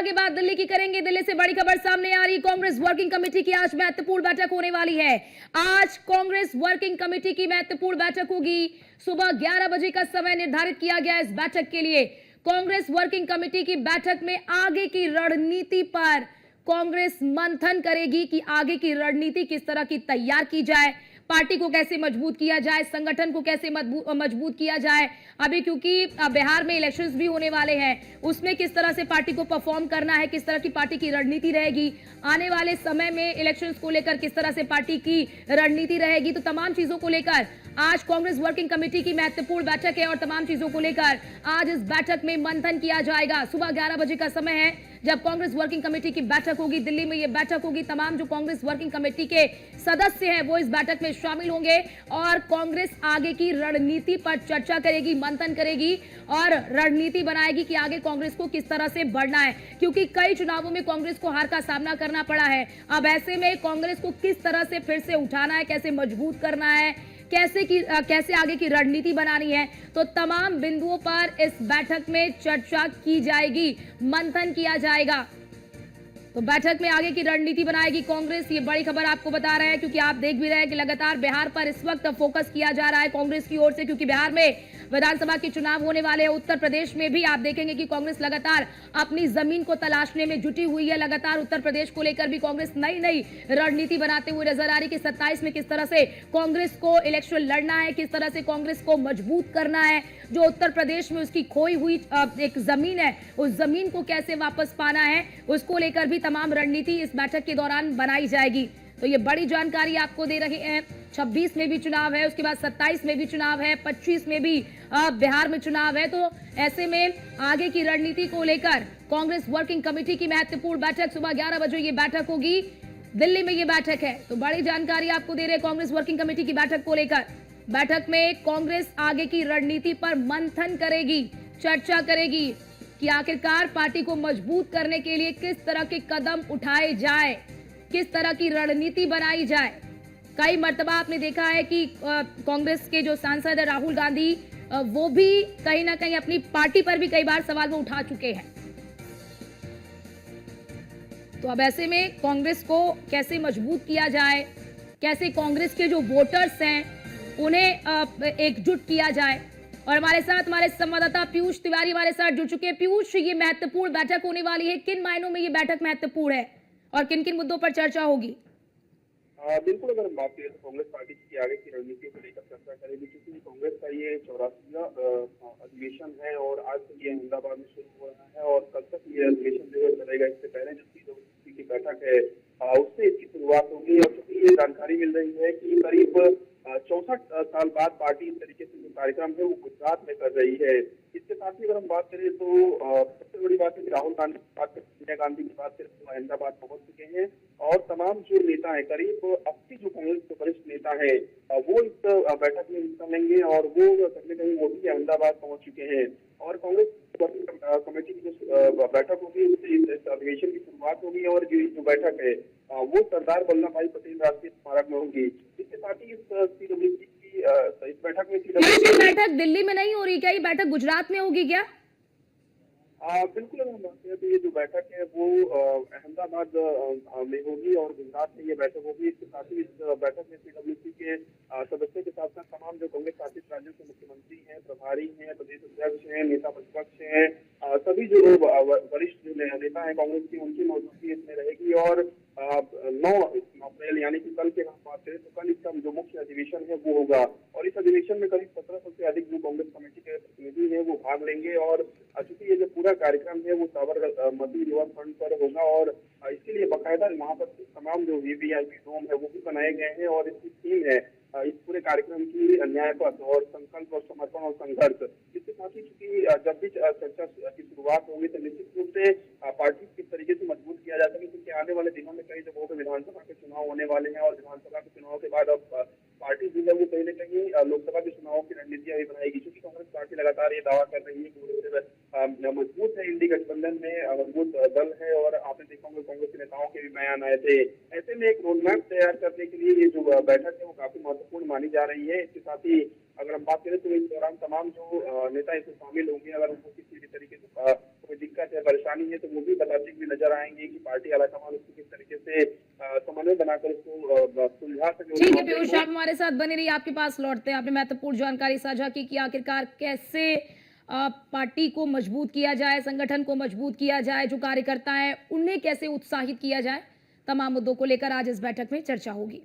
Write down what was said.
के बाद दिल्ली की करेंगे। दिल्ली से बड़ी खबर सामने आ रही, कांग्रेस वर्किंग कमेटी की आज महत्वपूर्ण बैठक होने वाली है। आज कांग्रेस वर्किंग कमेटी की महत्वपूर्ण बैठक होगी। सुबह 11 बजे का समय निर्धारित किया गया इस बैठक के लिए। कांग्रेस वर्किंग कमेटी की बैठक में आगे की रणनीति पर कांग्रेस मंथन करेगी कि आगे की रणनीति किस तरह की तैयार की जाए, पार्टी को कैसे मजबूत किया जाए, संगठन को कैसे मजबूत किया जाए। अभी क्योंकि बिहार में इलेक्शंस भी होने वाले हैं, उसमें किस तरह से पार्टी को परफॉर्म करना है, किस तरह की पार्टी की रणनीति रहेगी, आने वाले समय में इलेक्शंस को लेकर किस तरह से पार्टी की रणनीति रहेगी। तो तमाम चीजों को लेकर आज कांग्रेस वर्किंग कमेटी की महत्वपूर्ण बैठक है और तमाम चीजों को लेकर आज इस बैठक में मंथन किया जाएगा। सुबह 11 बजे का समय है जब कांग्रेस वर्किंग कमेटी की बैठक होगी। दिल्ली में यह बैठक होगी। तमाम जो कांग्रेस वर्किंग कमेटी के सदस्य हैं वो इस बैठक में शामिल होंगे और कांग्रेस आगे की रणनीति पर चर्चा करेगी, मंथन करेगी और रणनीति बनाएगी कि आगे कांग्रेस को किस तरह से बढ़ना है, क्योंकि कई चुनावों में कांग्रेस को हार का सामना करना पड़ा है। अब ऐसे में कांग्रेस को किस तरह से फिर से उठाना है, कैसे मजबूत करना है, कैसे आगे की रणनीति बनानी है, तो तमाम बिंदुओं पर इस बैठक में चर्चा की जाएगी, मंथन किया जाएगा। तो बैठक में आगे की रणनीति बनाएगी कांग्रेस। ये बड़ी खबर आपको बता रहे हैं क्योंकि आप देख भी रहे हैं कि लगातार बिहार पर इस वक्त फोकस किया जा रहा है कांग्रेस की ओर से, क्योंकि बिहार में विधानसभा के चुनाव होने वाले हैं। उत्तर प्रदेश में भी आप देखेंगे कि कांग्रेस लगातार अपनी जमीन को तलाशने में जुटी हुई है। लगातार उत्तर प्रदेश को लेकर भी कांग्रेस नई नई रणनीति बनाते हुए नजर आ रही कि 27 में किस तरह से कांग्रेस को इलेक्शन लड़ना है, किस तरह से कांग्रेस को मजबूत करना है। जो उत्तर प्रदेश में उसकी खोई हुई एक जमीन है, उस जमीन को कैसे वापस पाना है, उसको लेकर भी तमाम रणनीति इस बैठक के दौरान बनाई जाएगी। तो ये बड़ी जानकारी आपको दे रहे हैं। 26 में भी चुनाव है, उसके बाद 27 में भी चुनाव है, 25 में भी बिहार में चुनाव है। तो ऐसे में आगे की रणनीति को लेकर कांग्रेस वर्किंग कमेटी की महत्वपूर्ण बैठक सुबह 11 बजे ये बैठक होगी। दिल्ली में ये बैठक है। तो बड़ी जानकारी आपको दे रहे हैं कांग्रेस वर्किंग कमेटी की बैठक को लेकर। बैठक में कांग्रेस आगे की रणनीति पर मंथन करेगी, चर्चा करेगी कि आखिरकार पार्टी को मजबूत करने के लिए किस तरह के कदम उठाए जाए, किस तरह की रणनीति बनाई जाए। कई मर्तबा आपने देखा है कि कांग्रेस के जो सांसद है राहुल गांधी, वो भी कहीं ना कहीं अपनी पार्टी पर भी कई बार सवाल वो उठा चुके हैं। तो अब ऐसे में कांग्रेस को कैसे मजबूत किया जाए, कैसे कांग्रेस के जो वोटर्स हैं उन्हें एकजुट किया जाए। और हमारे साथ हमारे संवाददाता पीयूष तिवारी हमारे साथ जुड़ चुके हैं। पीयूष, ये महत्वपूर्ण बैठक होने वाली है, किन मायनों में ये बैठक महत्वपूर्ण है और किन किन मुद्दों पर चर्चा होगी? बिल्कुल, अगर हम बात करें तो कांग्रेस पार्टी की आगे की रणनीतियों को लेकर चर्चा करेगी, क्योंकि कांग्रेस का ये 84वां अधिवेशन है और आज से ये अहमदाबाद में शुरू हो रहा है और कल तक ये अधिवेशन जो है चलेगा। इससे पहले जो CWC की बैठक है उससे इसकी शुरुआत होगी और चूंकि ये जानकारी मिल रही है कि करीब 64 साल बाद पार्टी इस तरीके से जो कार्यक्रम है वो गुजरात में कर रही है। इसके साथ ही अगर हम बात करें तो सबसे बड़ी बात है कि राहुल गांधी की बात करें, सोनिया गांधी की बात करें तो अहमदाबाद पहुंच चुके हैं और तमाम जो नेता है, करीब 80 जो कांग्रेस के वरिष्ठ नेता है वो इस बैठक में हिस्सा लेंगे और वो कहीं ना कहीं वो भी अहमदाबाद पहुंच चुके हैं। और कांग्रेस कमेटी की जो बैठक होगी उससे इस अधिवेशन की शुरुआत होगी और जो बैठक है वो सरदार वल्लभ भाई पटेल राष्ट्रीय स्मारक में होगी। इसके साथ ही इस CWC की इस बैठक में ये बैठक दिल्ली में नहीं हो रही क्या? ये बैठक गुजरात में होगी क्या? बिल्कुल, अगर हम बात करें तो ये जो बैठक है वो अहमदाबाद में होगी और गुजरात में ये बैठक होगी। इसके साथ ही इस बैठक में CWC के सदस्यों के साथ साथ तमाम जो कांग्रेस शासित राज्यों के मुख्यमंत्री हैं, प्रभारी हैं, प्रदेश अध्यक्ष हैं, नेता प्रतिपक्ष हैं, सभी जो वरिष्ठ नेता हैं कांग्रेस की, उनकी मौजूदगी इसमें रहेगी। और 9 अप्रैल यानी कि कल के हम बात करें तो कल इसका जो मुख्य अधिवेशन है वो होगा और इस अधिवेशन में करीब 1700 से अधिक जो कांग्रेस कमेटी के प्रतिनिधि हैं वो भाग लेंगे। और चूंकि ये जो पूरा कार्यक्रम है वो साबरमती रिवर फ्रंट पर होगा और इसके लिए बाकायदा वहाँ पर तमाम जो VVIP डोम है वो भी बनाए गए हैं और इसकी थीम है इस पूरे कार्यक्रम की न्याय पथ और संकल्प और समर्पण और संघर्ष। इसके साथ ही चूंकि जब भी चर्चा की शुरुआत होगी तो निश्चित रूप से पार्टी किस तरीके से मजबूत किया जा सके, क्योंकि आने वाले दिनों में कई जगहों पर विधानसभा के चुनाव होने वाले हैं और विधानसभा के चुनाव के बाद अब पार्टी जो है वो कहीं ना कहीं लोकसभा के चुनाव की रणनीतियां भी बनाएगी। क्योंकि कांग्रेस पार्टी लगातार ये दावा कर रही है कि वो मजबूत है इंडी गठबंधन में मजबूत दल है और आपने देखा होगा कांग्रेस के नेताओं के भी बयान आए थे। ऐसे में एक रोडमैप तैयार करने के लिए ये जो बैठक है वो काफी महत्वपूर्ण मानी जा रही है। इसके साथ ही अगर हम बात करें तो इस दौरान तमाम जो नेता इसमें शामिल होंगे, अगर उनको किसी भी तरीके से कोई दिक्कत है, परेशानी है, तो वो भी बताते हुए नजर आएंगे कि पार्टी आलाकमान उसको किस तरीके से समन्वय बनाकर उसको सुलझा सके। ठीक है पीयूष, आप हमारे साथ बने रहिए, आपके पास लौटते हैं। आपने महत्वपूर्ण जानकारी साझा की कि आखिरकार कैसे पार्टी को मजबूत किया जाए, संगठन को मजबूत किया जाए, जो कार्यकर्ता है उन्हें कैसे उत्साहित किया जाए। तमाम मुद्दों को लेकर आज इस बैठक में चर्चा होगी।